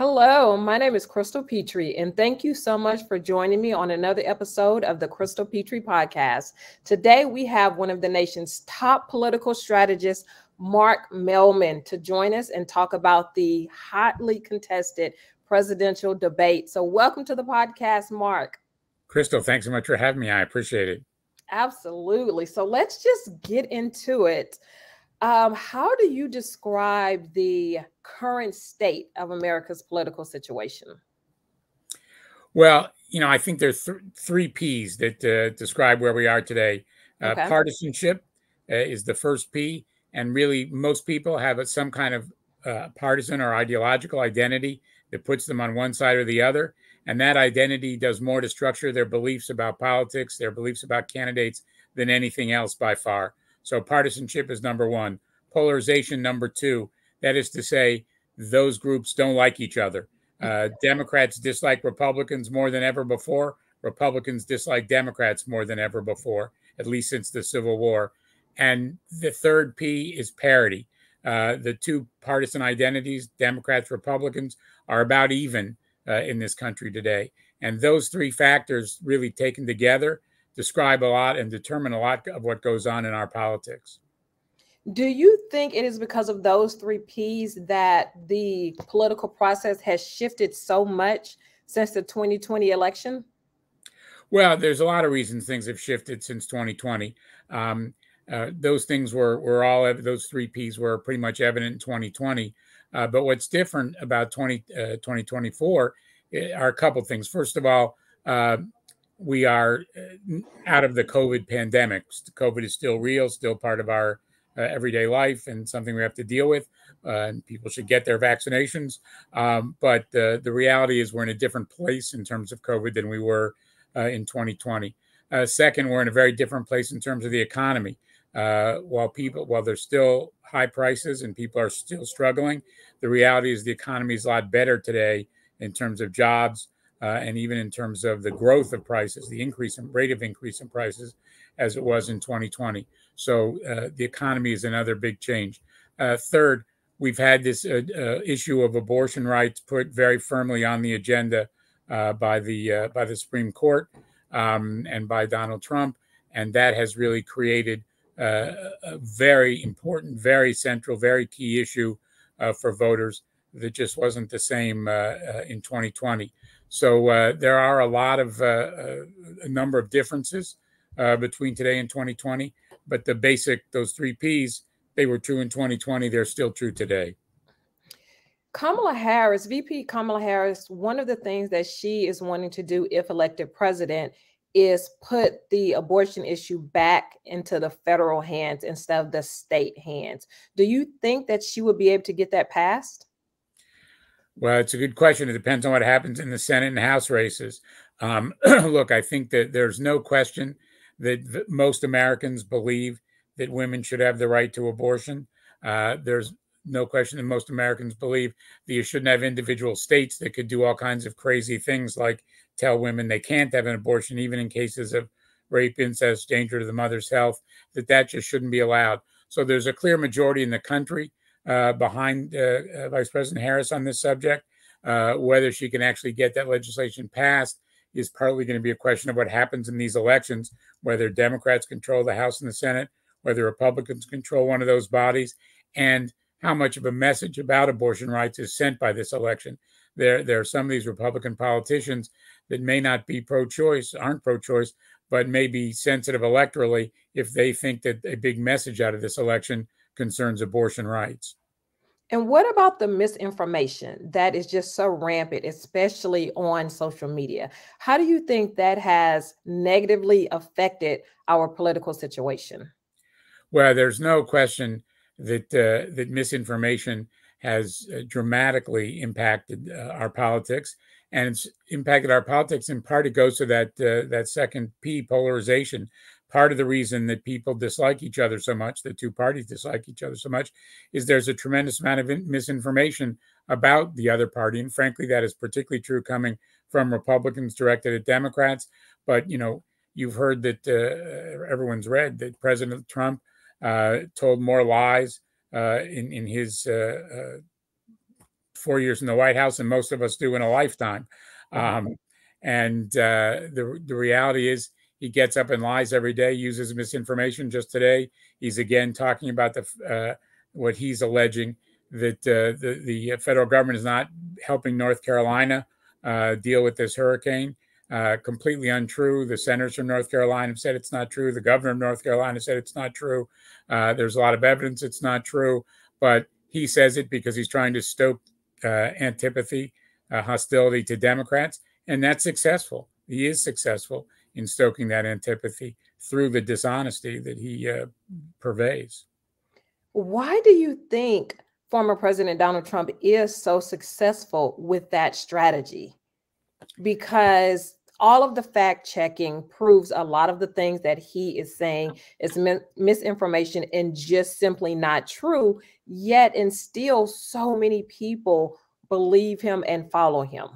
Hello, my name is Crystal Petrie, and thank you so much for joining me on another episode of the Crystal Petrie podcast. Today, we have one of the nation's top political strategists, Mark Mellman, to join us and talk about the hotly contested presidential debate. So, welcome to the podcast, Mark. Crystal, thanks so much for having me. I appreciate it. Absolutely. So, let's just get into it. How do you describe the current state of America's political situation? Well, I think there's three P's that describe where we are today. Okay. Partisanship is the first P, and really most people have some kind of partisan or ideological identity that puts them on one side or the other, and that identity does more to structure their beliefs about politics, their beliefs about candidates, than anything else by far. So partisanship is number one. Polarization, number two. That is to say, those groups don't like each other. Democrats dislike Republicans more than ever before. Republicans dislike Democrats more than ever before, at least since the Civil War. And the third P is parity. The two partisan identities, Democrats, Republicans, are about even in this country today. And those three factors, really taken together, describe a lot and determine a lot of what goes on in our politics. Do you think it is because of those three P's that the political process has shifted so much since the 2020 election? Well, there's a lot of reasons things have shifted since 2020. Those things were all, those three P's were pretty much evident in 2020. But what's different about 2024 are a couple things. First of all, we are out of the COVID pandemic. COVID is still real, still part of our everyday life and something we have to deal with. And people should get their vaccinations. But the reality is we're in a different place in terms of COVID than we were in 2020. Second, we're in a very different place in terms of the economy. While there's still high prices and people are still struggling, the reality is the economy is a lot better today in terms of jobs and even in terms of the growth of prices, the rate of increase in prices as it was in 2020. So the economy is another big change. Third, we've had this issue of abortion rights put very firmly on the agenda by the Supreme Court and by Donald Trump, and that has really created a very important, very central, very key issue for voters that just wasn't the same in 2020. So there are a number of differences between today and 2020, but those three P's, they were true in 2020. They're still true today. VP Kamala Harris, one of the things that she is wanting to do if elected president is put the abortion issue back into the federal hands instead of the state hands. Do you think that she would be able to get that passed? Well, it's a good question. It depends on what happens in the Senate and House races. Look, I think that there's no question that most Americans believe that women should have the right to abortion. There's no question that most Americans believe that you shouldn't have individual states that could do all kinds of crazy things like tell women they can't have an abortion, even in cases of rape, incest, danger to the mother's health, that just shouldn't be allowed. So there's a clear majority in the country behind Vice President Harris on this subject. Whether she can actually get that legislation passed is partly going to be a question of what happens in these elections, whether Democrats control the House and the Senate, whether Republicans control one of those bodies, and how much of a message about abortion rights is sent by this election. There are some of these Republican politicians that may not be aren't pro-choice, but may be sensitive electorally if they think that a big message out of this election concerns abortion rights. And what about the misinformation that is just so rampant, especially on social media? How do you think that has negatively affected our political situation? Well, there's no question that misinformation has dramatically impacted our politics, and it's impacted our politics. In part, it goes to that second P, polarization. Part of the reason that people dislike each other so much, the two parties dislike each other so much, is there's a tremendous amount of misinformation about the other party, and frankly, that is particularly true coming from Republicans directed at Democrats. But you've heard that everyone's read that President Trump told more lies in his 4 years in the White House, and most of us do in a lifetime. The reality is he gets up and lies every day, uses misinformation. Just today, he's again talking about what he's alleging, that the federal government is not helping North Carolina deal with this hurricane. Completely untrue. The senators from North Carolina have said it's not true. The governor of North Carolina said it's not true. There's a lot of evidence it's not true, but he says it because he's trying to stoke antipathy, hostility to Democrats, and that's successful. He is successful in stoking that antipathy through the dishonesty that he purveys. Why do you think former President Donald Trump is so successful with that strategy? Because all of the fact checking proves a lot of the things that he is saying is misinformation and just simply not true, yet and still so many people believe him and follow him.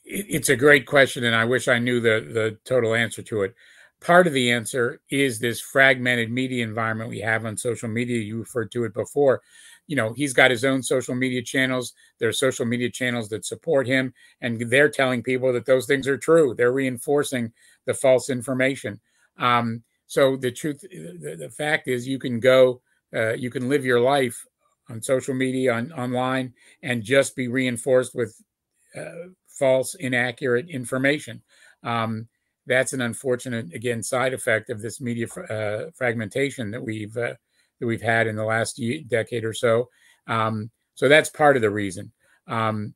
It's a great question, and I wish I knew the total answer to it. Part of the answer is this fragmented media environment we have on social media. You referred to it before. He's got his own social media channels. There are social media channels that support him, and they're telling people that those things are true. They're reinforcing the false information. So the truth, the fact is, you can live your life on social media, online, and just be reinforced with false, inaccurate information. That's an unfortunate, again, side effect of this media fragmentation that we've had in the last decade or so. So that's part of the reason. The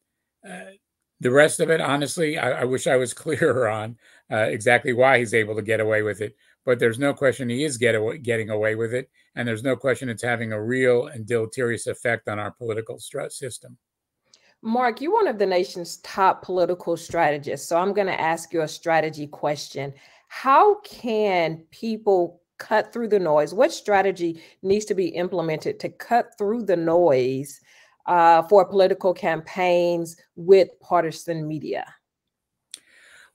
rest of it, honestly, I wish I was clearer on exactly why he's able to get away with it. But there's no question he is getting away with it, and there's no question it's having a real and deleterious effect on our political system. Mark, you're one of the nation's top political strategists, so I'm going to ask you a strategy question. How can people cut through the noise? What strategy needs to be implemented to cut through the noise for political campaigns with partisan media?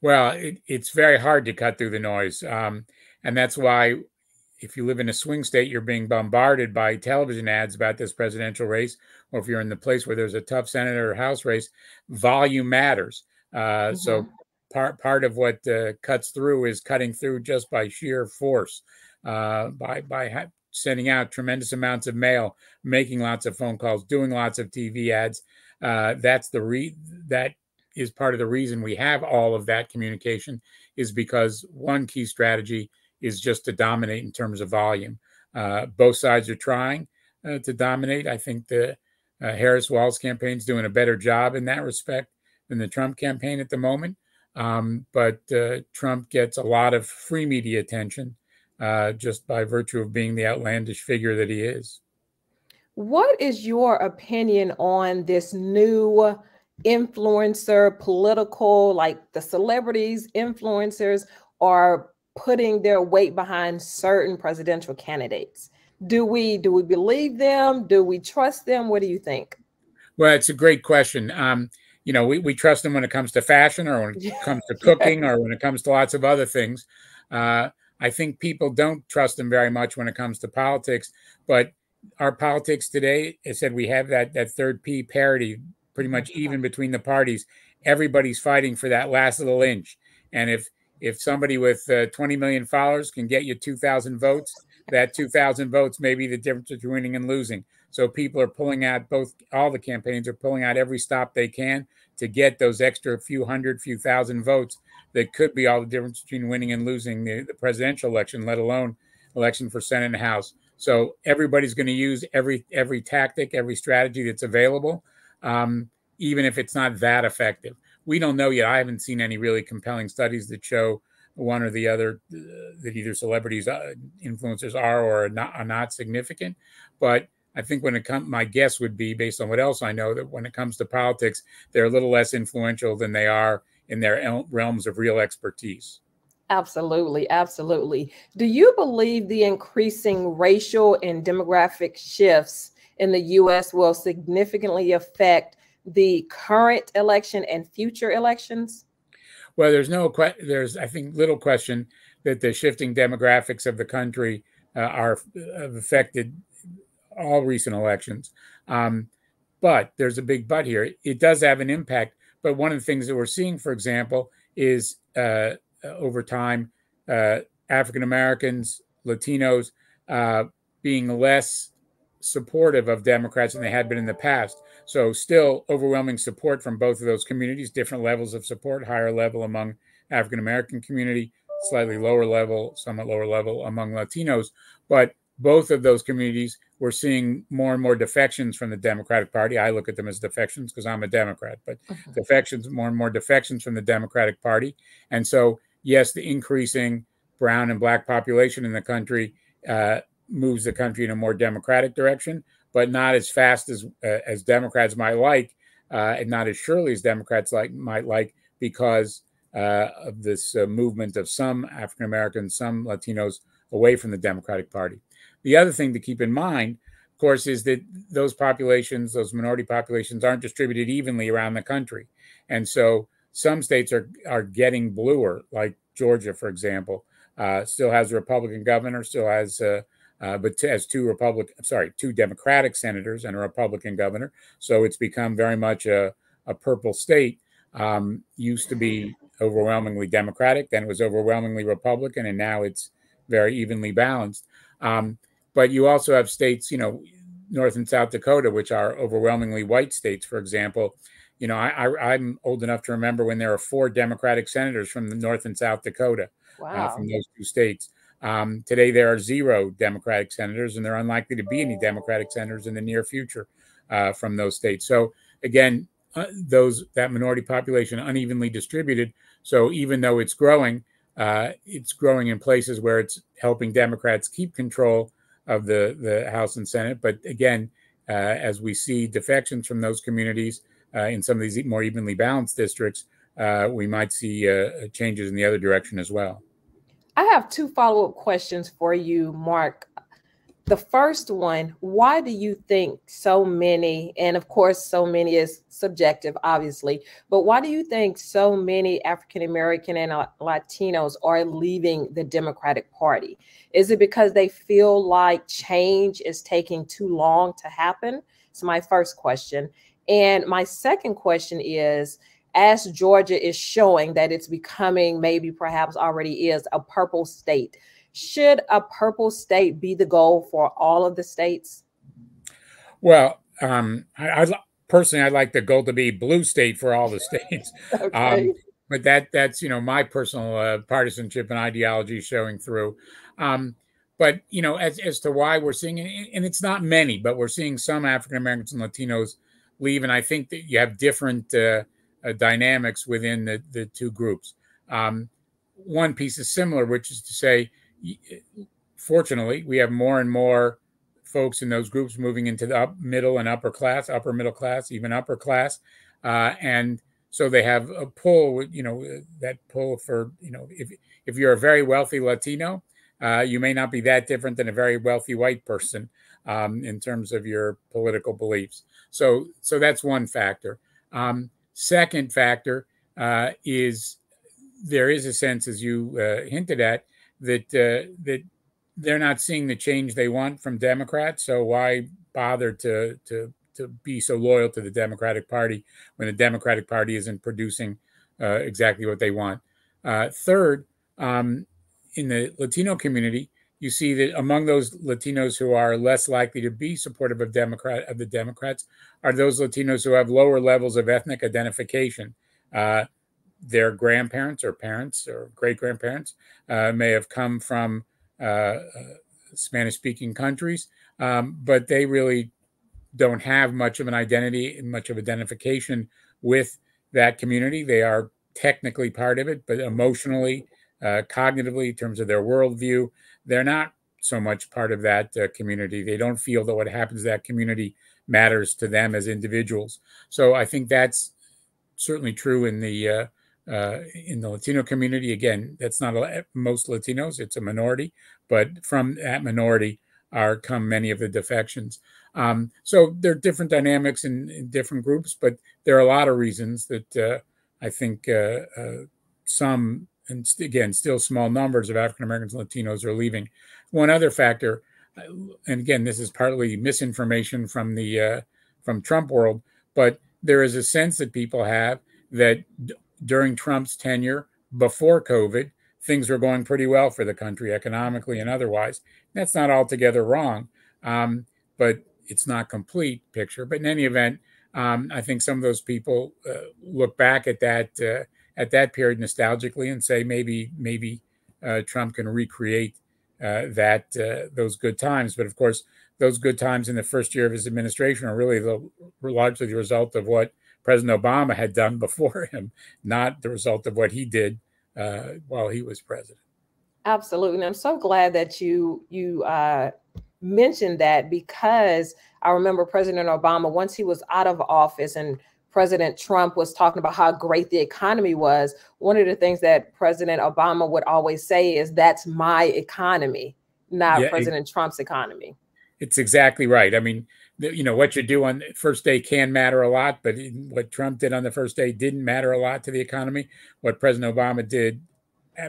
Well, it's very hard to cut through the noise. And that's why if you live in a swing state, you're being bombarded by television ads about this presidential race, or if you're in the place where there's a tough Senate or House race, volume matters. So part of what cuts through is cutting through just by sheer force, by sending out tremendous amounts of mail, making lots of phone calls, doing lots of TV ads. That is part of the reason we have all of that communication, is because one key strategy is just to dominate in terms of volume. Both sides are trying to dominate. I think the Harris-Walz campaign is doing a better job in that respect than the Trump campaign at the moment. But Trump gets a lot of free media attention just by virtue of being the outlandish figure that he is. What is your opinion on this new influencer political, like the celebrities, influencers are putting their weight behind certain presidential candidates? Do we believe them? Do we trust them? What do you think? Well, it's a great question. We trust them when it comes to fashion, or when it comes to cooking, or when it comes to lots of other things. I think people don't trust them very much when it comes to politics. But our politics today, I said, we have that third P, parity, pretty much even between the parties. Everybody's fighting for that last little inch. And if somebody with 20 million followers can get you 2,000 votes, that 2,000 votes may be the difference between winning and losing. So people are pulling out, all the campaigns are pulling out every stop they can to get those extra few thousand votes that could be all the difference between winning and losing the presidential election, let alone election for Senate and House. So everybody's going to use every tactic, every strategy that's available, even if it's not that effective. We don't know yet. I haven't seen any really compelling studies that show one or the other, that either celebrities, influencers are or are not significant. But I think my guess would be, based on what else I know, that when it comes to politics, they're a little less influential than they are in their realms of real expertise. Absolutely. Absolutely. Do you believe the increasing racial and demographic shifts in the U.S. will significantly affect the current election and future elections? Well, there's I think little question that the shifting demographics of the country have affected all recent elections. But there's a big but here. It does have an impact. But one of the things that we're seeing, for example, is over time, African Americans, Latinos being less supportive of Democrats than they had been in the past. So still overwhelming support from both of those communities, different levels of support, higher level among African American community, slightly lower level, somewhat lower level among Latinos. But both of those communities, we're seeing more and more defections from the Democratic Party. I look at them as defections because I'm a Democrat, but defections, more and more defections from the Democratic Party. And so, yes, the increasing brown and black population in the country moves the country in a more democratic direction, but not as fast as Democrats might like, and not as surely as Democrats might like, because of this movement of some African Americans, some Latinos away from the Democratic Party. The other thing to keep in mind, of course, is that those populations, those minority populations, aren't distributed evenly around the country. And so some states are getting bluer, like Georgia, for example, still has a Republican governor, still has, but has two Democratic senators and a Republican governor. So it's become very much a purple state. Used to be overwhelmingly Democratic, then it was overwhelmingly Republican, and now it's very evenly balanced. But you also have states, North and South Dakota, which are overwhelmingly white states, for example. I'm old enough to remember when there were 4 Democratic senators from the North and South Dakota, from those 2 states. Today, there are 0 Democratic senators, and there are unlikely to be any Democratic senators in the near future from those states. So again, that minority population unevenly distributed. So even though it's growing in places where it's helping Democrats keep control of the House and Senate. But again, as we see defections from those communities in some of these more evenly balanced districts, we might see changes in the other direction as well. I have 2 follow-up questions for you, Mark. The first one, why do you think so many, and of course, so many is subjective, obviously, but why do you think so many African American and Latinos are leaving the Democratic Party? Is it because they feel like change is taking too long to happen? It's my first question. And my second question is, as Georgia is showing that it's becoming, maybe perhaps already is, a purple state, should a purple state be the goal for all of the states? Well, personally, I'd like the goal to be blue state for all the states. Okay. But that's my personal partisanship and ideology showing through. But as to why we're seeing it, and it's not many, but we're seeing some African Americans and Latinos leave, and I think that you have different dynamics within the 2 groups. One piece is similar, which is to say, fortunately, we have more and more folks in those groups moving into the middle and upper class, upper middle class, even upper class. And so they have a pull, that pull for, if you're a very wealthy Latino, you may not be that different than a very wealthy white person in terms of your political beliefs. So that's one factor. Second factor is there is a sense, as you hinted at, that they're not seeing the change they want from Democrats. So why bother to be so loyal to the Democratic Party when the Democratic Party isn't producing exactly what they want? Third, in the Latino community, you see that among those Latinos who are less likely to be supportive of the Democrats are those Latinos who have lower levels of ethnic identification. Their grandparents or parents or great-grandparents may have come from Spanish-speaking countries, but they really don't have much of an identity, much of identification with that community. They are technically part of it, but emotionally, cognitively, in terms of their worldview, they're not so much part of that community. They don't feel that what happens to that community matters to them as individuals. So I think that's certainly true in the Latino community. Again, that's not most Latinos; it's a minority, but from that minority come many of the defections. So there are different dynamics in different groups, but there are a lot of reasons that I think some, and again, still small numbers of African Americans and Latinos are leaving. One other factor, and again, this is partly misinformation from the from Trump world, but there is a sense that people have that during Trump's tenure before COVID, things were going pretty well for the country economically and otherwise. That's not altogether wrong, but it's not complete picture. But in any event, I think some of those people look back at that period nostalgically and say maybe Trump can recreate those good times. But of course, those good times in the first year of his administration are really largely the result of what President Obama had done before him, not the result of what he did while he was president. Absolutely. And I'm so glad that you mentioned that, because I remember President Obama, once he was out of office and President Trump was talking about how great the economy was, one of the things that President Obama would always say is, that's my economy, not President Trump's economy. It's exactly right. I mean, what you do on the first day can matter a lot, but what Trump did on the first day didn't matter a lot to the economy. What President Obama did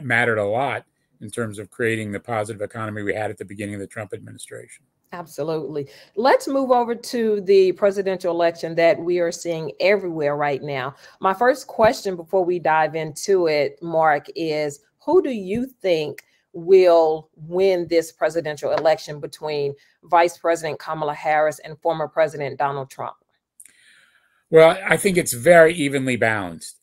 mattered a lot in terms of creating the positive economy we had at the beginning of the Trump administration. Absolutely. Let's move over to the presidential election that we are seeing everywhere right now. My first question before we dive into it, Mark, is who do you think will win this presidential election between Vice President Kamala Harris and former President Donald Trump? Well, I think it's very evenly balanced.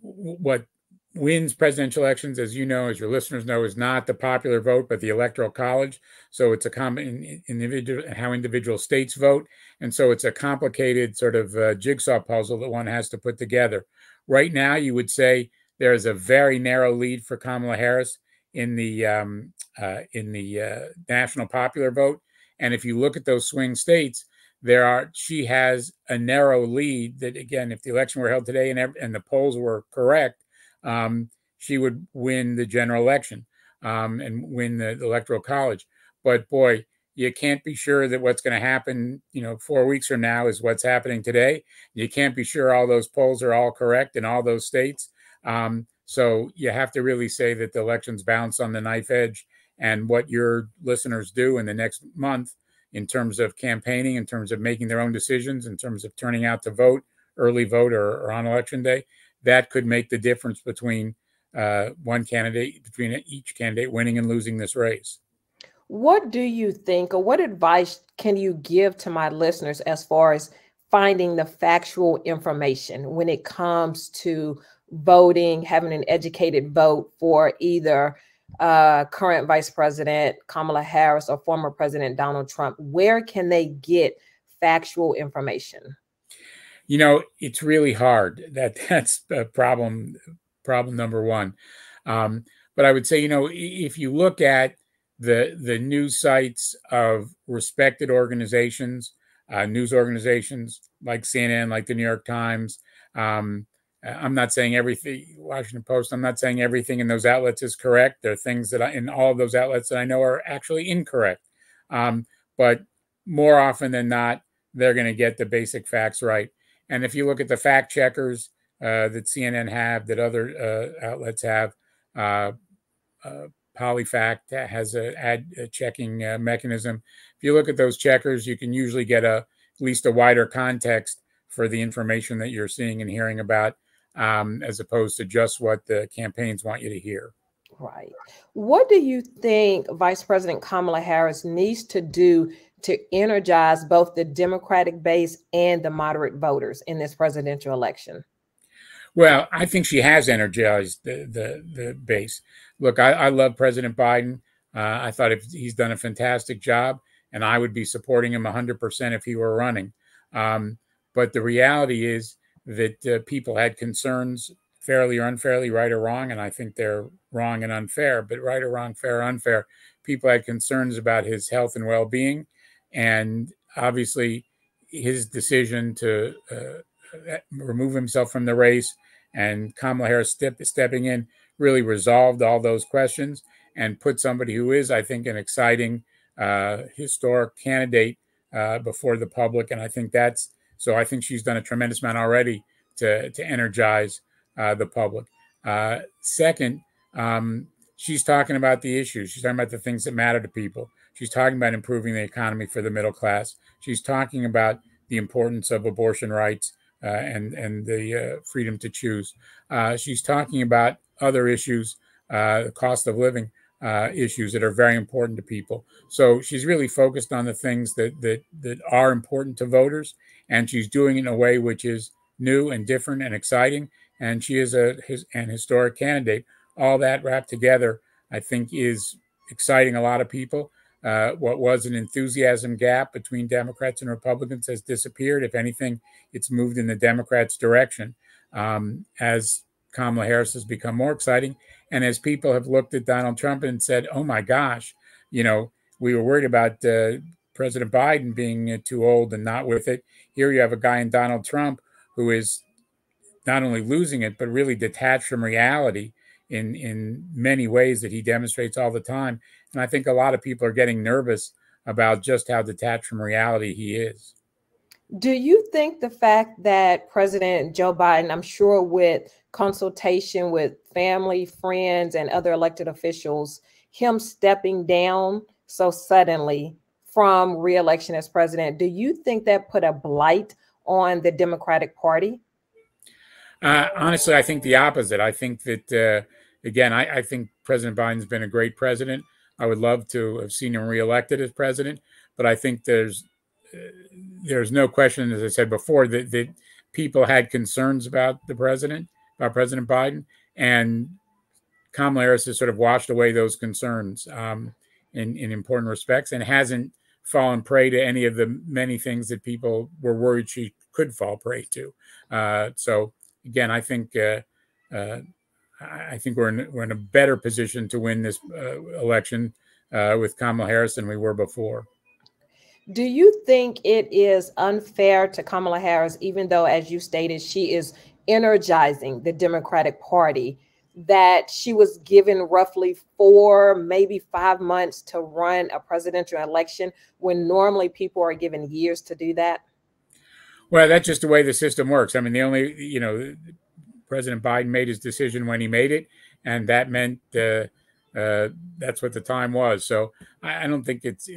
What wins presidential elections, as you know, as your listeners know, is not the popular vote, but the electoral college. So it's how individual states vote. And so it's a complicated sort of jigsaw puzzle that one has to put together. Right now, you would say there is a very narrow lead for Kamala Harris in the national popular vote. And if you look at those swing states, she has a narrow lead that, again, if the election were held today and the polls were correct, she would win the general election and win the electoral college. But boy, you can't be sure that what's going to happen, 4 weeks from now is what's happening today. You can't be sure all those polls are all correct in all those states. So you have to really say that the elections bounce on the knife edge, and what your listeners do in the next month in terms of campaigning, in terms of making their own decisions, in terms of turning out to vote, early vote or on election day, that could make the difference between between each candidate winning and losing this race. What do you think, or what advice can you give to my listeners as far as finding the factual information when it comes to voting, having an educated vote for either current Vice President Kamala Harris or former President Donald Trump? Where can they get factual information? It's really hard. That's problem number one. But I would say, if you look at the news sites of respected organizations, news organizations like CNN, like the New York Times, I'm not saying everything, Washington Post, I'm not saying everything in those outlets is correct. There are things that in all of those outlets that I know are actually incorrect. But more often than not, they're going to get the basic facts right. And if you look at the fact checkers that CNN have, that other outlets have, PolyFact has a checking mechanism. If you look at those checkers, you can usually get at least a wider context for the information that you're seeing and hearing about, as opposed to just what the campaigns want you to hear. Right. What do you think Vice President Kamala Harris needs to do to energize both the Democratic base and the moderate voters in this presidential election? Well, I think she has energized the base. Look, I love President Biden. I thought he's done a fantastic job, and I would be supporting him 100% if he were running. But the reality is that people had concerns, fairly or unfairly, right or wrong, and I think they're wrong and unfair, but right or wrong, fair or unfair, people had concerns about his health and well-being. And obviously, his decision to remove himself from the race and Kamala Harris stepping in really resolved all those questions and put somebody who is, I think, an exciting, historic candidate before the public. And I think I think she's done a tremendous amount already to energize the public. Second, she's talking about the issues. She's talking about the things that matter to people. She's talking about improving the economy for the middle class. She's talking about the importance of abortion rights and the freedom to choose. She's talking about other issues, the cost of living issues that are very important to people. So she's really focused on the things that are important to voters, and she's doing it in a way which is new and different and exciting. And she is an historic candidate. All that wrapped together, I think, is exciting a lot of people. What was an enthusiasm gap between Democrats and Republicans has disappeared. If anything, it's moved in the Democrats' direction as Kamala Harris has become more exciting. And as people have looked at Donald Trump and said, oh my gosh, we were worried about President Biden being too old and not with it. Here you have a guy in Donald Trump who is not only losing it, but really detached from reality in many ways that he demonstrates all the time. And I think a lot of people are getting nervous about just how detached from reality he is. Do you think the fact that President Joe Biden, I'm sure with consultation with family, friends, and other elected officials, him stepping down so suddenly from re-election as president, do you think that put a blight on the Democratic Party? Honestly, I think the opposite. I think that, again, I think President Biden's been a great president. I would love to have seen him reelected as president, but I think there's no question, as I said before, that people had concerns about President Biden, and Kamala Harris has sort of washed away those concerns in important respects and hasn't fallen prey to any of the many things that people were worried she could fall prey to. So again, I think we're in a better position to win this election with Kamala Harris than we were before. Do you think it is unfair to Kamala Harris, even though, as you stated, she is energizing the Democratic Party, that she was given roughly 4, maybe 5 months to run a presidential election when normally people are given years to do that? Well, that's just the way the system works. I mean, President Biden made his decision when he made it, and that meant that's what the time was. So I don't think it's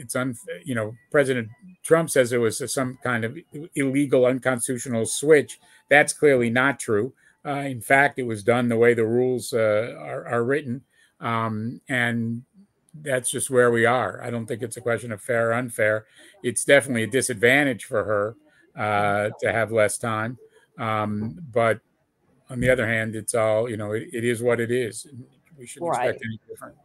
President Trump says it was some kind of illegal, unconstitutional switch. That's clearly not true. In fact, it was done the way the rules are written, and that's just where we are. I don't think it's a question of fair or unfair. It's definitely a disadvantage for her to have less time, but on the other hand, it's all, it is what it is. We shouldn't expect any different.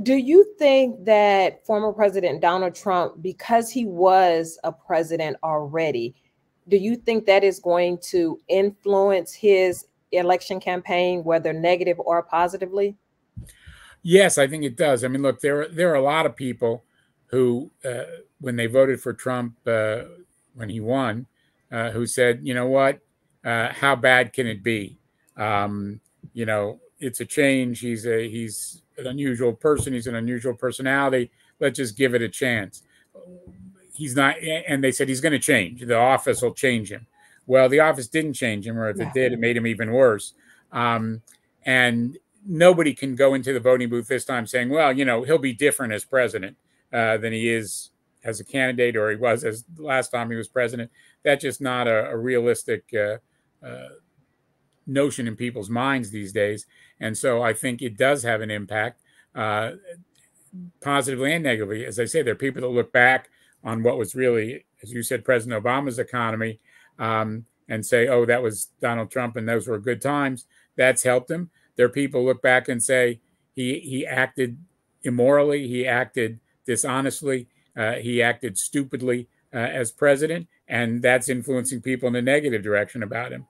Do you think that former President Donald Trump, because he was a president already, do you think that is going to influence his election campaign, whether negative or positively? Yes, I think it does. I mean, look, there are a lot of people who, when they voted for Trump when he won, who said, you know what, how bad can it be? It's a change. He's an unusual person. He's an unusual personality. Let's just give it a chance. He's not, and they said he's going to change. The office will change him. Well, the office didn't change him, or if it did, it made him even worse. And nobody can go into the voting booth this time saying, well, he'll be different as president than he is as a candidate, or he was as last time he was president. That's just not a realistic notion in people's minds these days. And so I think it does have an impact, positively and negatively. As I say, there are people that look back on what was really, as you said, President Obama's economy, and say, oh, that was Donald Trump and those were good times. That's helped him. There are people who look back and say he acted immorally, he acted dishonestly, he acted stupidly as president, and that's influencing people in a negative direction about him.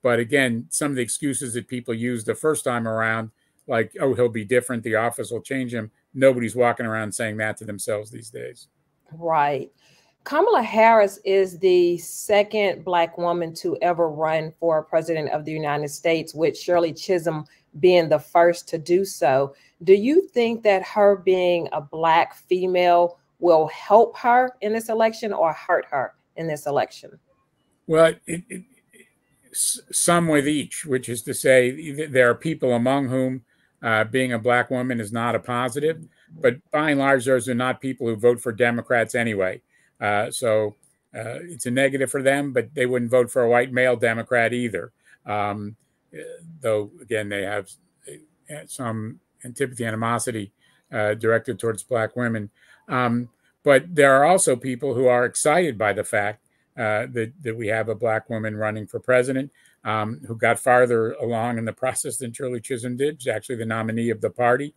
But again, some of the excuses that people used the first time around, like, oh, he'll be different, the office will change him. Nobody's walking around saying that to themselves these days. Right. Kamala Harris is the second Black woman to ever run for president of the United States, with Shirley Chisholm being the first to do so. Do you think that her being a Black female will help her in this election or hurt her in this election? Well, some with each, which is to say, there are people among whom being a black woman is not a positive. But by and large, those are not people who vote for Democrats anyway. So it's a negative for them, but they wouldn't vote for a white male Democrat either. Um, though, again, they have some antipathy, animosity directed towards black women. But there are also people who are excited by the fact that we have a black woman running for president, who got farther along in the process than Shirley Chisholm did. She's actually the nominee of the party.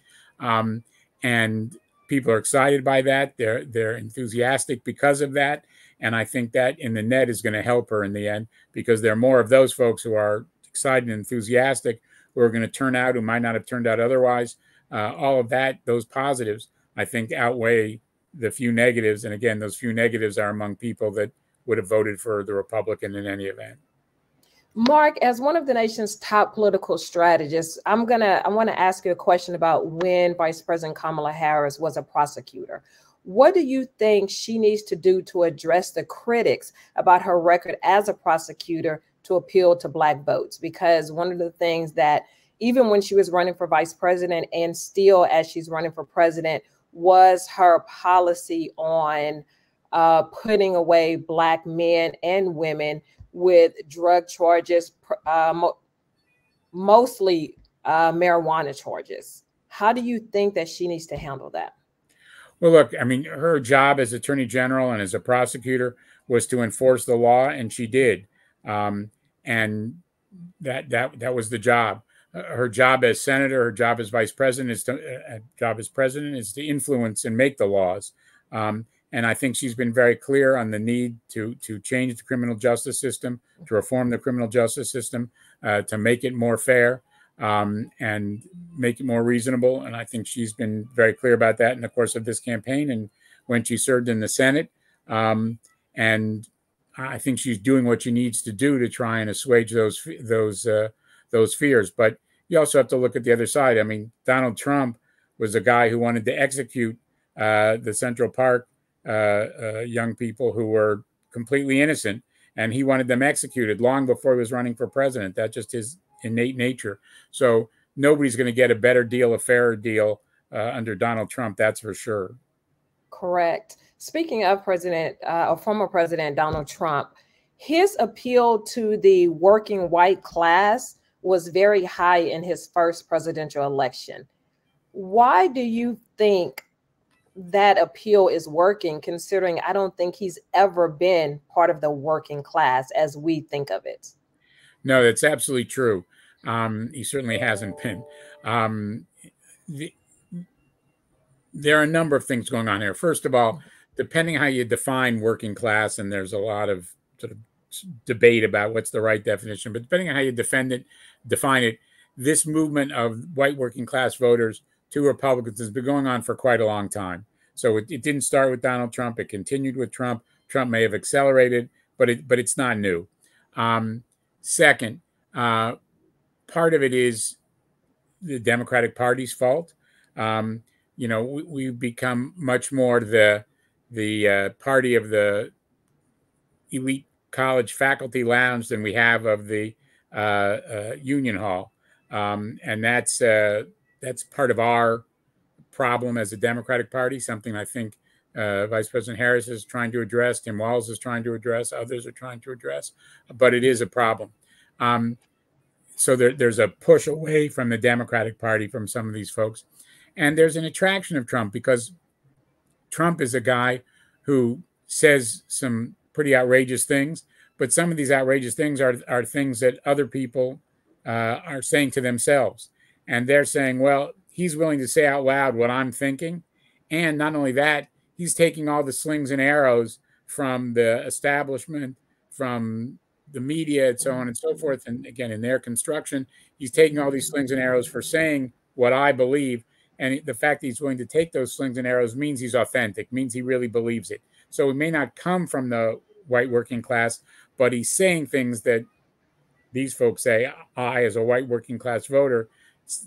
And people are excited by that. They're enthusiastic because of that. And I think that in the net is going to help her in the end, because there are more of those folks who are excited and enthusiastic who are going to turn out, who might not have turned out otherwise. All of that, those positives, I think, outweigh the few negatives. And again, those few negatives are among people that would have voted for the Republican in any event. Mark, as one of the nation's top political strategists, I want to ask you a question about when Vice President Kamala Harris was a prosecutor. What do you think she needs to do to address the critics about her record as a prosecutor to appeal to Black votes? Because one of the things that even when she was running for vice president and still as she's running for president was her policy on putting away Black men and women with drug charges, mostly marijuana charges. How do you think that she needs to handle that? Well, look, I mean, her job as Attorney General and as a prosecutor was to enforce the law, and she did. And that was the job. Her job as senator, her job as vice president is to influence and make the laws. And I think she's been very clear on the need to change the criminal justice system, to reform the criminal justice system, to make it more fair and make it more reasonable. And I think she's been very clear about that in the course of this campaign and when she served in the Senate. And I think she's doing what she needs to do to try and assuage those fears. But you also have to look at the other side. I mean, Donald Trump was a guy who wanted to execute the Central Park young people who were completely innocent, and he wanted them executed long before he was running for president. That's just his innate nature. So nobody's going to get a better deal, a fairer deal under Donald Trump. That's for sure. Correct. Speaking of former President Donald Trump, his appeal to the working white class was very high in his first presidential election. Why do you think that appeal is working, considering I don't think he's ever been part of the working class as we think of it? No, that's absolutely true. He certainly hasn't been. There are a number of things going on here. First of all, depending how you define working class, and there's a lot of sort of debate about what's the right definition, but depending on how you define it, this movement of white working class voters to Republicans has been going on for quite a long time. So it didn't start with Donald Trump. It continued with Trump. Trump may have accelerated, but it's not new. Second, part of it is the Democratic Party's fault. We've become much more the party of the elite college faculty lounge than we have of the union hall, and that's part of our problem as a Democratic Party. Something I think Vice President Harris is trying to address, Tim Walz is trying to address, others are trying to address, but it is a problem. So there's a push away from the Democratic Party from some of these folks. And there's an attraction of Trump because Trump is a guy who says some pretty outrageous things, but some of these outrageous things are things that other people are saying to themselves. And they're saying, well, he's willing to say out loud what I'm thinking. And not only that, he's taking all the slings and arrows from the establishment, from the media, and so on and so forth. And again, in their construction, he's taking all these slings and arrows for saying what I believe. And the fact that he's willing to take those slings and arrows means he's authentic, means he really believes it. So it may not come from the white working class, but he's saying things that these folks say, I, as a white working class voter,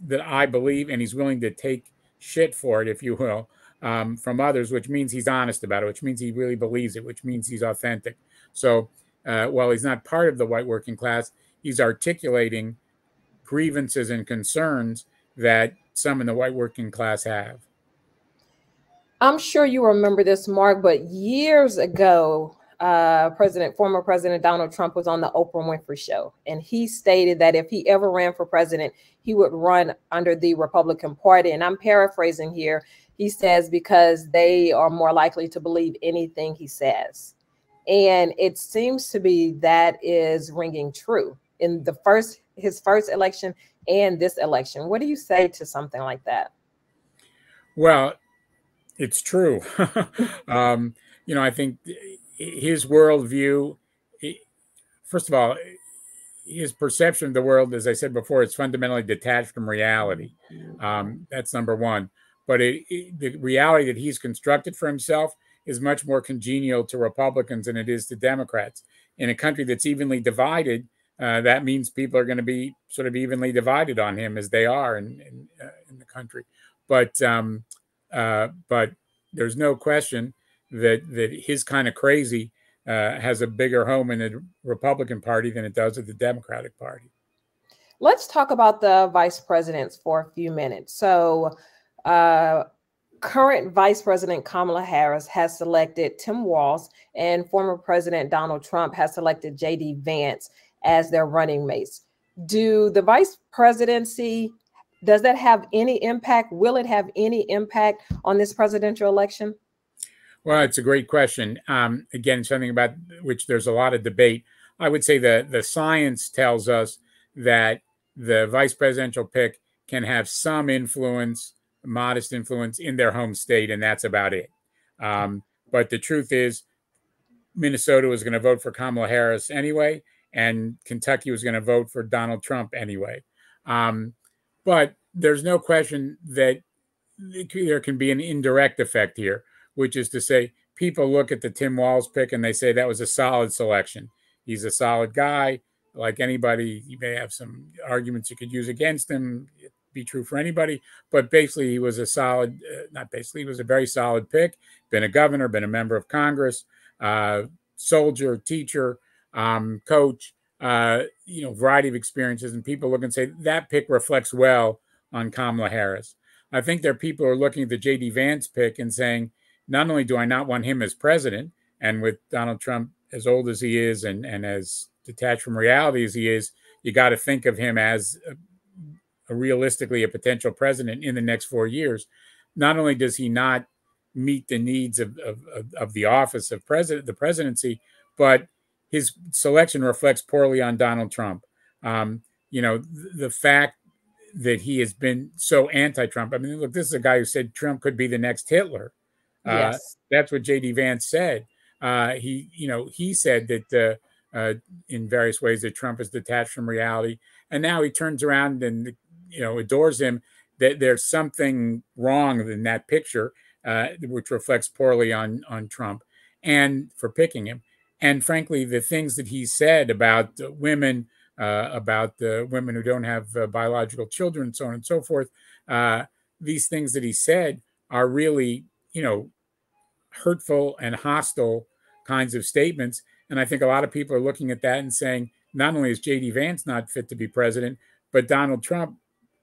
that I believe, and he's willing to take shit for it, if you will, from others, which means he's honest about it, which means he really believes it, which means he's authentic. So while he's not part of the white working class, he's articulating grievances and concerns that some in the white working class have. I'm sure you remember this, Mark, but years ago, former President Donald Trump was on the Oprah Winfrey Show, and he stated that if he ever ran for president, he would run under the Republican Party. And I'm paraphrasing here. He says because they are more likely to believe anything he says. And it seems to be that is ringing true in his first election and this election. What do you say to something like that? Well, it's true. I think his worldview, first of all, his perception of the world, as I said before, is fundamentally detached from reality. That's number one. But the reality that he's constructed for himself is much more congenial to Republicans than it is to Democrats. In a country that's evenly divided, that means people are going to be sort of evenly divided on him, as they are in the country. But there's no question that his kind of crazy has a bigger home in the Republican Party than it does at the Democratic Party. Let's talk about the vice presidents for a few minutes. So, current Vice President Kamala Harris has selected Tim Walz, and former President Donald Trump has selected J.D. Vance as their running mates. Do the vice presidency, does that have any impact? Will it have any impact on this presidential election? Well, it's a great question. Again, something about which there's a lot of debate. I would say the science tells us that the vice presidential pick can have some influence, modest influence in their home state, and that's about it. But the truth is, Minnesota was going to vote for Kamala Harris anyway, and Kentucky was going to vote for Donald Trump anyway. But there's no question that there can be an indirect effect here, which is to say, people look at the Tim Walz pick and they say that was a solid selection. He's a solid guy. Like anybody, you may have some arguments you could use against him. It'd be true for anybody, but basically he was a solid, not basically, he was a very solid pick. Been a governor, been a member of Congress, soldier, teacher, coach, variety of experiences. And people look and say that pick reflects well on Kamala Harris. I think there are people who are looking at the J.D. Vance pick and saying, not only do I not want him as president, and with Donald Trump as old as he is and as detached from reality as he is, you got to think of him as realistically a potential president in the next 4 years. Not only does he not meet the needs of the office of the presidency, but his selection reflects poorly on Donald Trump. The fact that he has been so anti-Trump. I mean, look, this is a guy who said Trump could be the next Hitler. Yes. That's what J.D. Vance said. He said that in various ways that Trump is detached from reality. And now he turns around and, adores him. That there's something wrong in that picture, which reflects poorly on Trump and for picking him. And frankly, the things that he said about women, about the women who don't have biological children, so on and so forth. These things that he said are really, hurtful and hostile kinds of statements. And I think a lot of people are looking at that and saying, not only is J.D. Vance not fit to be president, but Donald Trump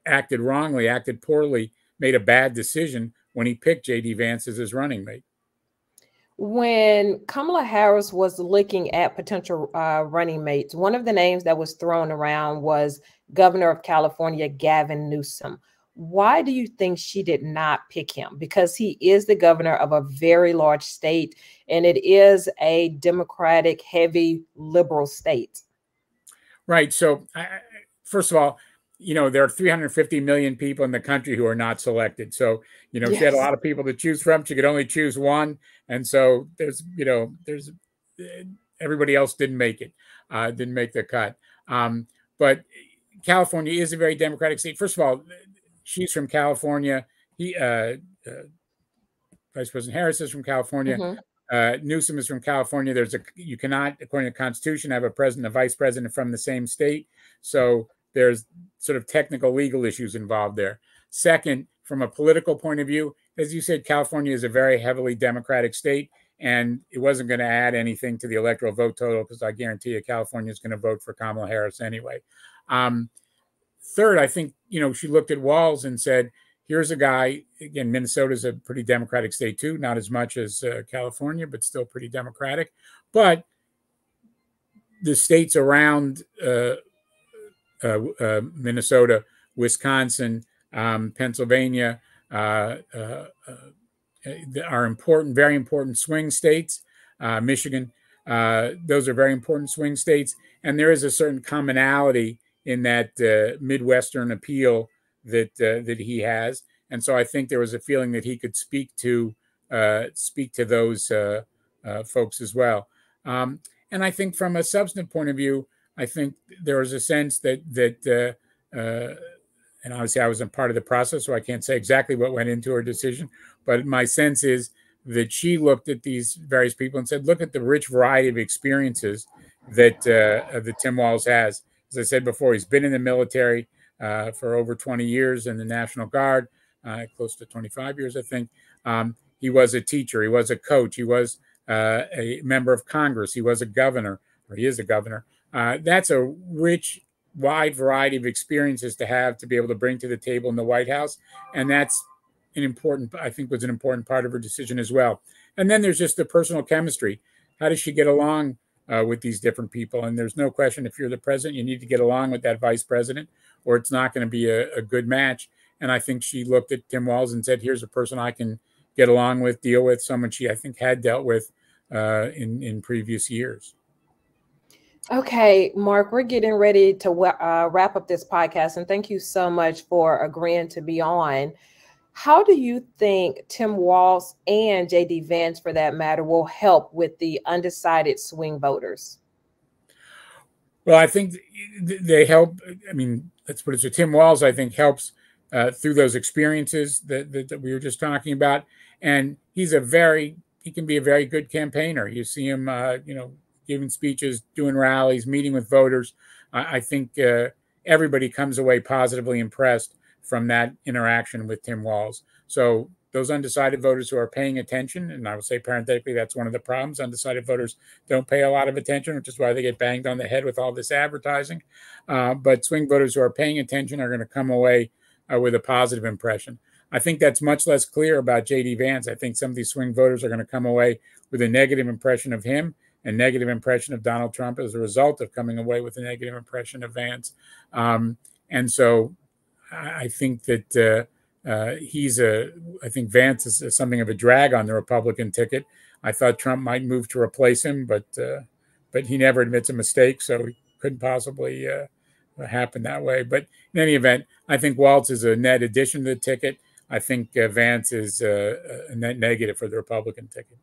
acted wrongly, acted poorly, made a bad decision when he picked J.D. Vance as his running mate. When Kamala Harris was looking at potential running mates, one of the names that was thrown around was Governor of California, Gavin Newsom. Why do you think she did not pick him? Because he is the governor of a very large state, and it is a Democratic, heavy, liberal state. Right. So, first of all, there are 350 million people in the country who are not selected. So, yes. She had a lot of people to choose from. She could only choose one. And so there's everybody else didn't make it, didn't make the cut. But California is a very Democratic state. First of all, she's from California. Vice President Harris is from California. Mm-hmm. Newsom is from California. You cannot, according to the Constitution, have a president and a vice president from the same state. So there's sort of technical legal issues involved there. Second, from a political point of view, as you said, California is a very heavily Democratic state, and it wasn't going to add anything to the electoral vote total because I guarantee you California is going to vote for Kamala Harris anyway. Third, I think, she looked at Walz and said, here's a guy, again, Minnesota's a pretty Democratic state too, not as much as California, but still pretty Democratic. But the states around Minnesota, Wisconsin, Pennsylvania, are important, very important swing states. Michigan, those are very important swing states. And there is a certain commonality in that Midwestern appeal that he has. And so I think there was a feeling that he could speak to those folks as well. And I think from a substantive point of view, I think there was a sense that and obviously I wasn't part of the process, so I can't say exactly what went into her decision. But my sense is that she looked at these various people and said, look at the rich variety of experiences that Tim Walz has. As I said before, he's been in the military for over 20 years in the National Guard, close to 25 years, I think. He was a teacher. He was a coach. He was a member of Congress. He was a governor, or he is a governor. That's a rich, wide variety of experiences to be able to bring to the table in the White House. And that's I think was an important part of her decision as well. And then there's just the personal chemistry. How does she get along with these different people? And there's no question, if you're the president, you need to get along with that vice president, or it's not going to be a good match. And I think she looked at Tim Walz and said, here's a person I can get along with, deal with, someone she, I think, had dealt with in previous years. Okay, Mark, we're getting ready to wrap up this podcast, and thank you so much for agreeing to be on. How do you think Tim Walz and J.D. Vance, for that matter, will help with the undecided swing voters? Well, I think they help. I mean, let's put it so. Tim Walz, I think, helps through those experiences that we were just talking about, and he can be a very good campaigner. You see him, giving speeches, doing rallies, meeting with voters. I think everybody comes away positively impressed from that interaction with Tim Walz. So those undecided voters who are paying attention, and I would say parenthetically, that's one of the problems. Undecided voters don't pay a lot of attention, which is why they get banged on the head with all this advertising. But swing voters who are paying attention are going to come away with a positive impression. I think that's much less clear about J.D. Vance. I think some of these swing voters are going to come away with a negative impression of him, a negative impression of Donald Trump as a result of coming away with a negative impression of Vance. And so I think that I think Vance is something of a drag on the Republican ticket. I thought Trump might move to replace him, but he never admits a mistake, so it couldn't possibly happen that way. But in any event, I think Walz is a net addition to the ticket. I think Vance is a net negative for the Republican ticket.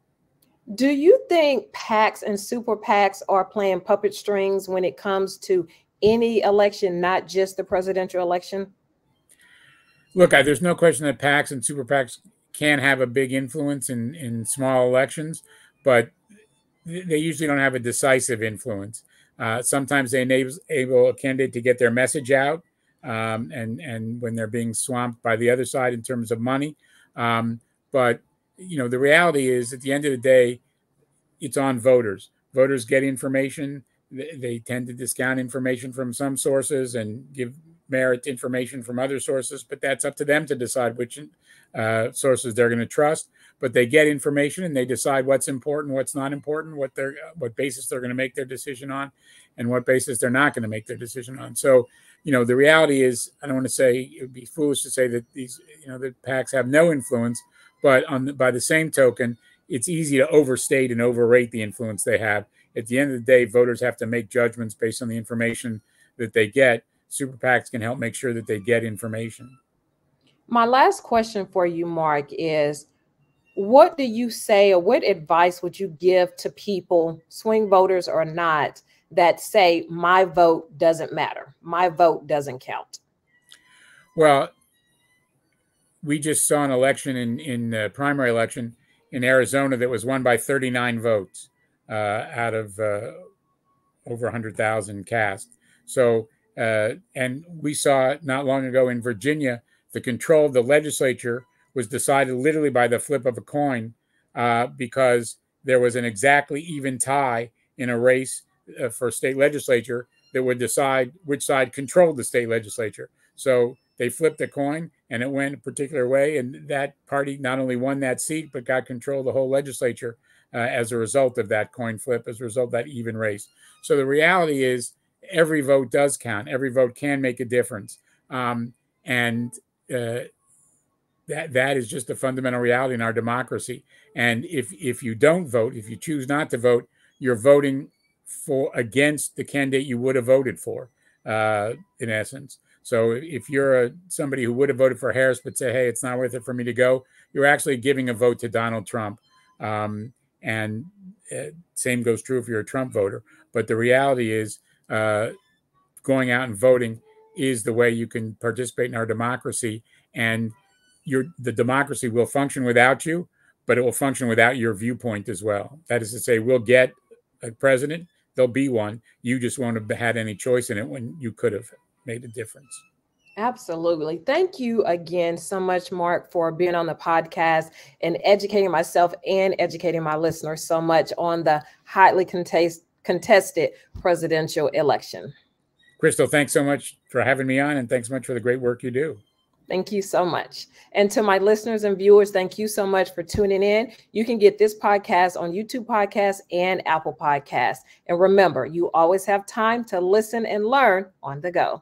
Do you think PACs and super PACs are playing puppet strings when it comes to any election, not just the presidential election? Look, there's no question that PACs and super PACs can have a big influence in small elections, but they usually don't have a decisive influence. Sometimes they enable a candidate to get their message out, and when they're being swamped by the other side in terms of money. But the reality is, at the end of the day, it's on voters. Voters get information. They tend to discount information from some sources and give merit information from other sources, but that's up to them to decide which sources they're going to trust. But they get information and they decide what's important, what's not important, what basis they're going to make their decision on, and what basis they're not going to make their decision on. So, the reality is, I don't want to say, it would be foolish to say that these, the PACs have no influence, but by the same token, it's easy to overstate and overrate the influence they have. At the end of the day, voters have to make judgments based on the information that they get. Super PACs can help make sure that they get information. My last question for you, Mark, is what do you say, or what advice would you give to people, swing voters or not, that say my vote doesn't matter, my vote doesn't count? Well, we just saw an election in the primary election in Arizona that was won by 39 votes out of over 100,000 cast. So, and we saw not long ago in Virginia, the control of the legislature was decided literally by the flip of a coin because there was an exactly even tie in a race for state legislature that would decide which side controlled the state legislature. So they flipped a coin and it went a particular way. And that party not only won that seat, but got control of the whole legislature as a result of that coin flip, as a result of that even race. So the reality is every vote does count. Every vote can make a difference. And that is just a fundamental reality in our democracy. And if you don't vote, if you choose not to vote, you're voting against the candidate you would have voted for, in essence. So if you're somebody who would have voted for Harris but say, hey, it's not worth it for me to go, you're actually giving a vote to Donald Trump. And same goes true if you're a Trump voter. But the reality is going out and voting is the way you can participate in our democracy. And the democracy will function without you, but it will function without your viewpoint as well. That is to say, we'll get a president, there'll be one. You just won't have had any choice in it when you could have made a difference. Absolutely. Thank you again so much, Mark, for being on the podcast and educating myself and educating my listeners so much on the highly contested presidential election. Crystal, thanks so much for having me on, and thanks so much for the great work you do. Thank you so much. And to my listeners and viewers, thank you so much for tuning in. You can get this podcast on YouTube Podcasts and Apple Podcasts. And remember, you always have time to listen and learn on the go.